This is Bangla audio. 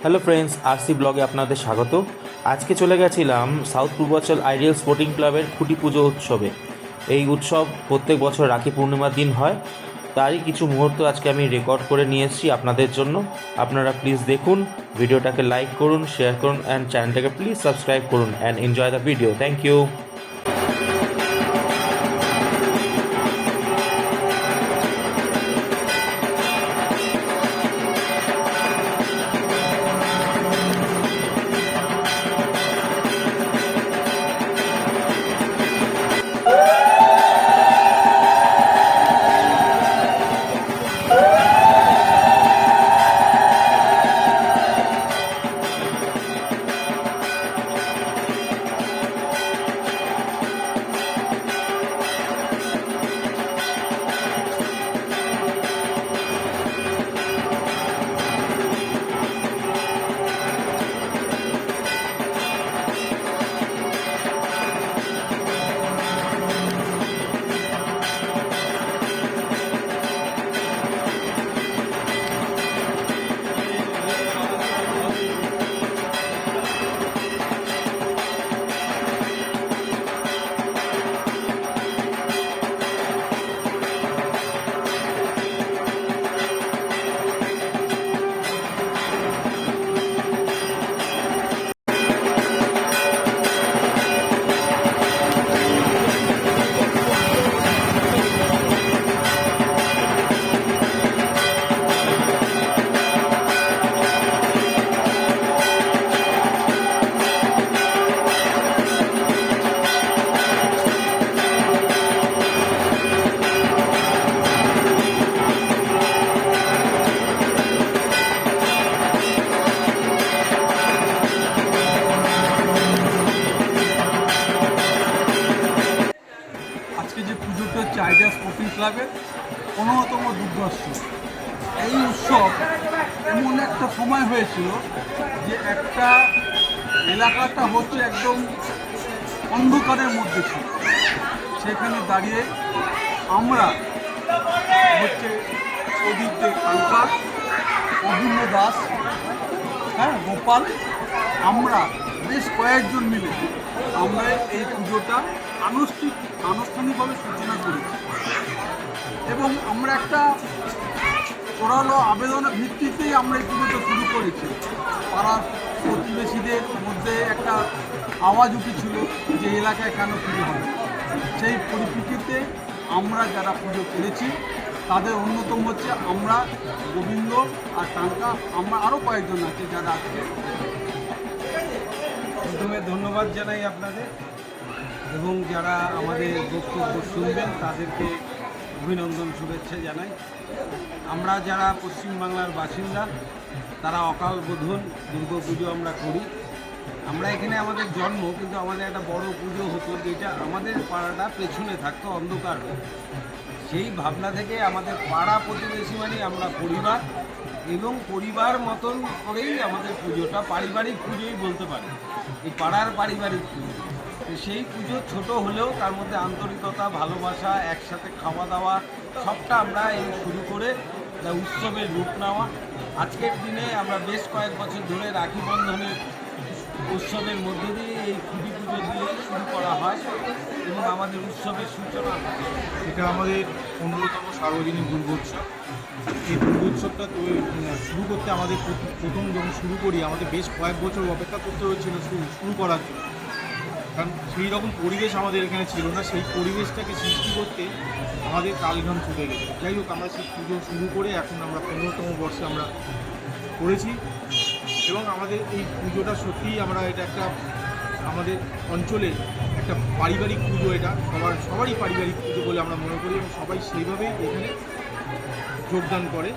হ্যালো ফ্রেন্ডস, আরসি ব্লগে আপনাদের স্বাগত। আজকে চলে গেছিলাম সাউথ পূর্বাঞ্চল আইডিয়াল স্পোর্টিং ক্লাবের খুঁটি পুজো উৎসবে। এই উৎসব প্রত্যেক বছর রাখি পূর্ণিমার দিন হয়, তারই কিছু মুহূর্ত আজকে আমি রেকর্ড করে নিয়ে এসেছি আপনাদের জন্য। আপনারা প্লিজ দেখুন, ভিডিওটাকে লাইক করুন, শেয়ার করুন অ্যান্ড চ্যানেলটাকে প্লিজ সাবস্ক্রাইব করুন and enjoy the video. Thank you. আজকে যে পুজোটা হচ্ছে আইডিয়া স্পোর্টিং ক্লাবের 15তম দুর্গোৎসব। এই উৎসব এমন একটা সময় হয়েছিল যে একটা এলাকাটা হচ্ছে একদম অন্ধকারের মধ্যে ছিল। সেখানে দাঁড়িয়ে আমরা হচ্ছে ওদিকে কালকা, অভিন্ন দাস, গোপাল, আমরা বেশ কয়েকজন মিলে আমরা এই পুজোটা আনুষ্ঠানিকভাবে সূচনা করেছি এবং আমরা একটা জোরালো আবেদনের ভিত্তিতেই আমরা এই পুজোটা শুরু করেছি। পাড়ার প্রতিবেশীদের মধ্যে একটা আওয়াজ উঠেছিল যে এলাকায় কেন পুজো হয়। সেই পরিপ্রেক্ষিতে আমরা যারা পুজো করেছি তাদের অন্যতম হচ্ছে আমরা, গোবিন্দ আর টাঙ্কা, আমরা আরও কয়েকজন আছে যারা আজকে। প্রথমে ধন্যবাদ জানাই আপনাদের এবং যারা আমাদের বক্তব্য শুনবেন তাদেরকে অভিনন্দন, শুভেচ্ছা জানাই। আমরা যারা পশ্চিমবাংলার বাসিন্দা তারা অকাল বোধন দুর্গাপুজো আমরা করি। আমরা এখানে আমাদের জন্ম, কিন্তু আমাদের একটা বড় পুজো হতো যেটা আমাদের পাড়াটা পেছনে থাকতো অন্ধকার। সেই ভাবনা থেকে আমাদের পাড়া প্রতিবেশী মানে আমরা পরিবার, এবং পরিবার মতন করেই আমাদের পুজোটা পারিবারিক পুজোই বলতে পারি। এই পাড়ার পারিবারিক পুজো, সেই পুজো ছোট হলেও তার মধ্যে আন্তরিকতা, ভালোবাসা, একসাথে খাওয়া দাওয়া সবটা আমরা এই শুরু করে উৎসবের রূপ নেওয়া। আজকের দিনে আমরা বেশ কয়েক বছর ধরে রাখি বন্ধনের উৎসবের মধ্য দিয়ে এই খুঁটি পুজো দিয়ে শুরু করা হয় এবং আমাদের উৎসবের সূচনা হয়। এটা আমাদের 15তম সার্বজনীন দুর্গোৎসব। এই দুর্গোৎসবটা শুরু করতে আমাদের প্রথম যখন শুরু করি আমাদের বেশ কয়েক বছর অপেক্ষা করতে হয়েছিল শুরু করার জন্য, কারণ সেই রকম পরিবেশ আমাদের এখানে ছিল না। সেই পরিবেশটাকে সৃষ্টি করতে আমাদের কালঘাম ছুটে গেছে। যাই হোক, আমরা সেই পুজো শুরু করে এখন আমরা 15তম বর্ষে আমরা করেছি এবং আমাদের এই পুজোটা সত্যিই এটা একটা আমাদের অঞ্চলে একটা পারিবারিক পুজো। এটা সবারই পারিবারিক পুজো বলে আমরা মনে করি এবং সবাই সেইভাবেই এখানে যোগদান করে।